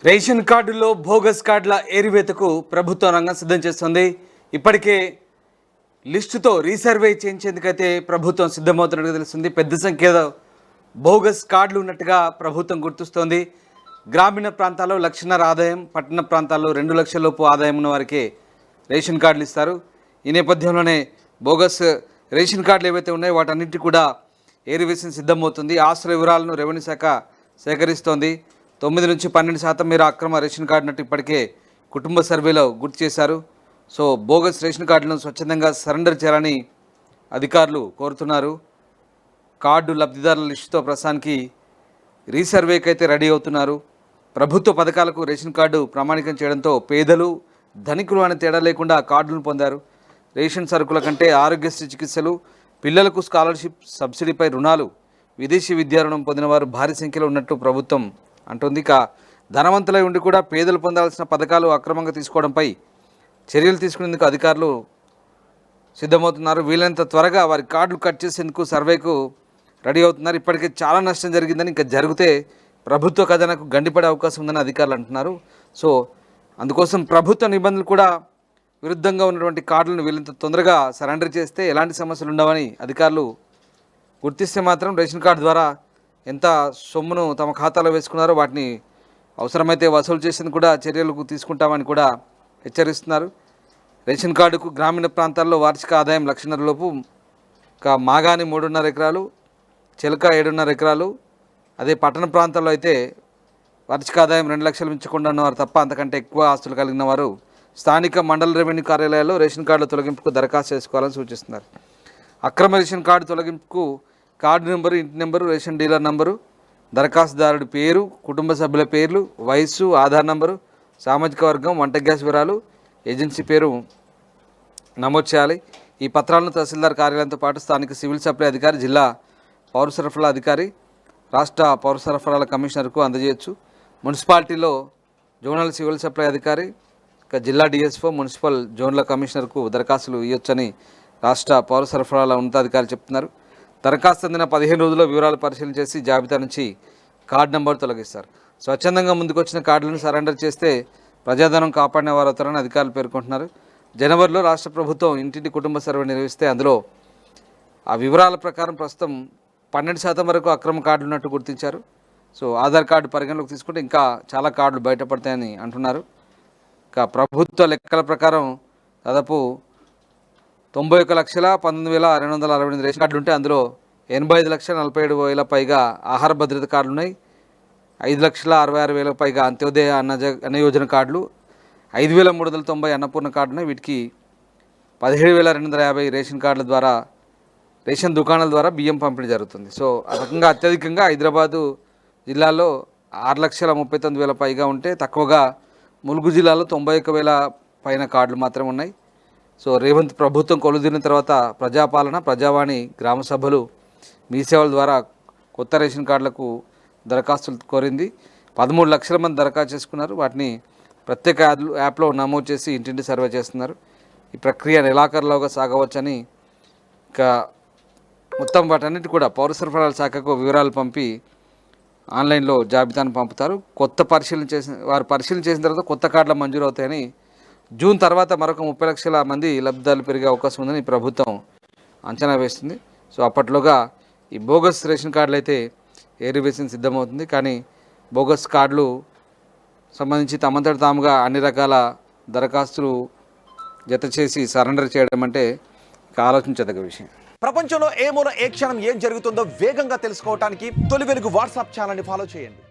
Ration కార్డుల్లో bogus కార్డుల ఏరివేతకు ప్రభుత్వం రంగం సిద్ధం చేస్తుంది. ఇప్పటికే లిస్టుతో రీసర్వే చేయించేందుకైతే ప్రభుత్వం సిద్ధమవుతున్నట్టుగా తెలుస్తుంది. పెద్ద సంఖ్యలో బోగస్ కార్డులు ఉన్నట్టుగా ప్రభుత్వం గుర్తిస్తోంది. గ్రామీణ ప్రాంతాల్లో 1,00,000 ఆదాయం, పట్టణ ప్రాంతాల్లో 2 లక్షల లోపు ఆదాయం ఉన్న వారికే రేషన్ కార్డులు ఇస్తారు. ఈ నేపథ్యంలోనే బోగస్ రేషన్ కార్డులు ఏవైతే ఉన్నాయో వాటన్నిటి కూడా ఏరివేసిన సిద్ధమవుతుంది. ఆస్తుల వివరాలను రెవెన్యూ శాఖ సేకరిస్తోంది. 9 నుంచి 12% మేర అక్రమ రేషన్ కార్డు ఉన్నట్టు ఇప్పటికే కుటుంబ సర్వేలో గుర్తు చేశారు. సో బోగస్ రేషన్ కార్డులను స్వచ్ఛందంగా సరెండర్ చేయాలని అధికారులు కోరుతున్నారు. కార్డు లబ్ధిదారుల లిస్టుతో ప్రస్తుతానికి రీసర్వేకి అయితే రెడీ అవుతున్నారు. ప్రభుత్వ పథకాలకు రేషన్ కార్డు ప్రామాణికం చేయడంతో పేదలు ధనికులు అనే తేడా లేకుండా కార్డులను పొందారు. రేషన్ సరుకుల కంటే ఆరోగ్యశ్రీ చికిత్సలు, పిల్లలకు స్కాలర్షిప్, సబ్సిడీపై రుణాలు, విదేశీ విద్యా రుణం పొందిన వారు భారీ సంఖ్యలో ఉన్నట్టు ప్రభుత్వం అంటుంది. ఇక ధనవంతులై ఉండి కూడా పేదలు పొందాల్సిన పథకాలు అక్రమంగా తీసుకోవడంపై చర్యలు తీసుకునేందుకు అధికారులు సిద్ధమవుతున్నారు. వీలైనంత త్వరగా వారి కార్డులు కట్ చేసేందుకు సర్వేకు రెడీ అవుతున్నారు. ఇప్పటికే చాలా నష్టం జరిగిందని, ఇంకా జరిగితే ప్రభుత్వ ఖజానాకు గండిపడే అవకాశం ఉందని అధికారులు అంటున్నారు. సో అందుకోసం ప్రభుత్వ నిబంధనలు కూడా విరుద్ధంగా ఉన్నటువంటి కార్డులను వీళ్ళంత తొందరగా సరెండర్ చేస్తే ఎలాంటి సమస్యలు ఉండవని అధికారులు గుర్తిస్తే మాత్రం రేషన్ కార్డు ద్వారా ఎంత సొమ్మును తమ ఖాతాలో వేసుకున్నారో వాటిని అవసరమైతే వసూలు చేసేందుకు కూడా చర్యలకు తీసుకుంటామని కూడా హెచ్చరిస్తున్నారు. రేషన్ కార్డుకు గ్రామీణ ప్రాంతాల్లో వార్షిక ఆదాయం 1,00,000 లోపు, మాగాని 3.5 ఎకరాలు, చిలక 7.5 ఎకరాలు, అదే పట్టణ ప్రాంతాల్లో అయితే వార్షిక ఆదాయం 2 లక్షలు మించకుండా ఉన్నవారు తప్ప అంతకంటే ఎక్కువ ఆస్తులు కలిగిన వారు స్థానిక మండల రెవెన్యూ కార్యాలయాల్లో రేషన్ కార్డుల తొలగింపుకు దరఖాస్తు చేసుకోవాలని సూచిస్తున్నారు. అక్రమ రేషన్ కార్డు తొలగింపుకు కార్డు నెంబరు, ఇంటి నెంబరు, రేషన్ డీలర్ నంబరు, దరఖాస్తుదారుడి పేరు, కుటుంబ సభ్యుల పేర్లు, వయస్సు, ఆధార్ నంబరు, సామాజిక వర్గం, వంట గ్యాస్ వివరాలు, ఏజెన్సీ పేరు నమోదు చేయాలి. ఈ పత్రాలను తహసీల్దార్ కార్యాలయంతో పాటు స్థానిక సివిల్ సప్లై అధికారి, జిల్లా పౌర సరఫరాల అధికారి, రాష్ట్ర పౌర సరఫరాల కమిషనర్కు అందజేయచ్చు. మున్సిపాలిటీలో జోనల్ సివిల్ సప్లై అధికారి, జిల్లా డిఎస్ఓ, మున్సిపల్ జోన్ల కమిషనర్కు దరఖాస్తులు ఇవ్వచ్చని రాష్ట్ర పౌర సరఫరాల ఉన్నతాధికారి చెప్తున్నారు. దరఖాస్తు అందిన 15 రోజుల్లో వివరాలు పరిశీలన చేసి జాబితా నుంచి కార్డు నెంబర్ తొలగిస్తారు. స్వచ్ఛందంగా ముందుకొచ్చిన కార్డులను సరెండర్ చేస్తే ప్రజాధనం కాపాడిన వారు అవుతారని అధికారులు పేర్కొంటున్నారు. జనవరిలో రాష్ట్ర ప్రభుత్వం ఇంటింటి కుటుంబ సర్వే నిర్వహిస్తే అందులో ఆ వివరాల ప్రకారం ప్రస్తుతం 12% వరకు అక్రమ కార్డులు ఉన్నట్టు గుర్తించారు. సో ఆధార్ కార్డు పరిగణలోకి తీసుకుంటే ఇంకా చాలా కార్డులు బయటపడతాయని అంటున్నారు. ఇంకా ప్రభుత్వ లెక్కల ప్రకారం దాదాపు 91,19,268 రేషన్ కార్డులు ఉంటే అందులో 85,47,000 పైగా ఆహార భద్రత కార్డులు ఉన్నాయి. 5,66,000 పైగా అంత్యోదయ అన్న యోజన కార్డులు, 5,390 అన్నపూర్ణ కార్డులు ఉన్నాయి. వీటికి 17,250 రేషన్ కార్డుల ద్వారా, రేషన్ దుకాణాల ద్వారా బియ్యం పంపిణీ జరుగుతుంది. సో ఆ రకంగా అత్యధికంగా హైదరాబాదు జిల్లాలో 6,39,000 పైగా ఉంటే తక్కువగా ములుగు జిల్లాలో 91,000 పైన కార్డులు మాత్రమే ఉన్నాయి. సో రేవంత్ ప్రభుత్వం కొలుదీరిన తర్వాత ప్రజాపాలన, ప్రజావాణి, గ్రామ సభలు, మీ సేవల ద్వారా కొత్త రేషన్ కార్డులకు దరఖాస్తులు కోరింది. 13 లక్షల మంది దరఖాస్తు చేసుకున్నారు. వాటిని ప్రత్యేక యాప్లో నమోదు చేసి ఇంటింటి సర్వే చేస్తున్నారు. ఈ ప్రక్రియ నెలాఖరులోగా సాగవచ్చని, ఇంకా మొత్తం వాటన్నిటి కూడా పౌర సరఫరాల శాఖకు వివరాలు పంపి ఆన్లైన్లో జాబితాను పంపుతారు. వారు పరిశీలన చేసిన తర్వాత కొత్త కార్డులు మంజూరు అవుతాయని, జూన్ తర్వాత మరొక 30 లక్షల మంది లబ్ధిదారులు పెరిగే అవకాశం ఉందని ప్రభుత్వం అంచనా వేస్తుంది. సో అప్పట్లోగా ఈ బోగస్ రేషన్ కార్డులు అయితే ఏరివేసిన సిద్ధమవుతుంది. కానీ బోగస్ కార్డులు సంబంధించి తమంతట తాముగా అన్ని రకాల దరఖాస్తులు జత చేసి సరెండర్ చేయడం అంటే ఆలోచించదగ్గ విషయం. ప్రపంచంలో ఏ మూల ఏ క్షణం ఏం జరుగుతుందో వేగంగా తెలుసుకోవడానికి తొలి వెలుగు వాట్సాప్ ఛానల్ని ఫాలో చేయండి.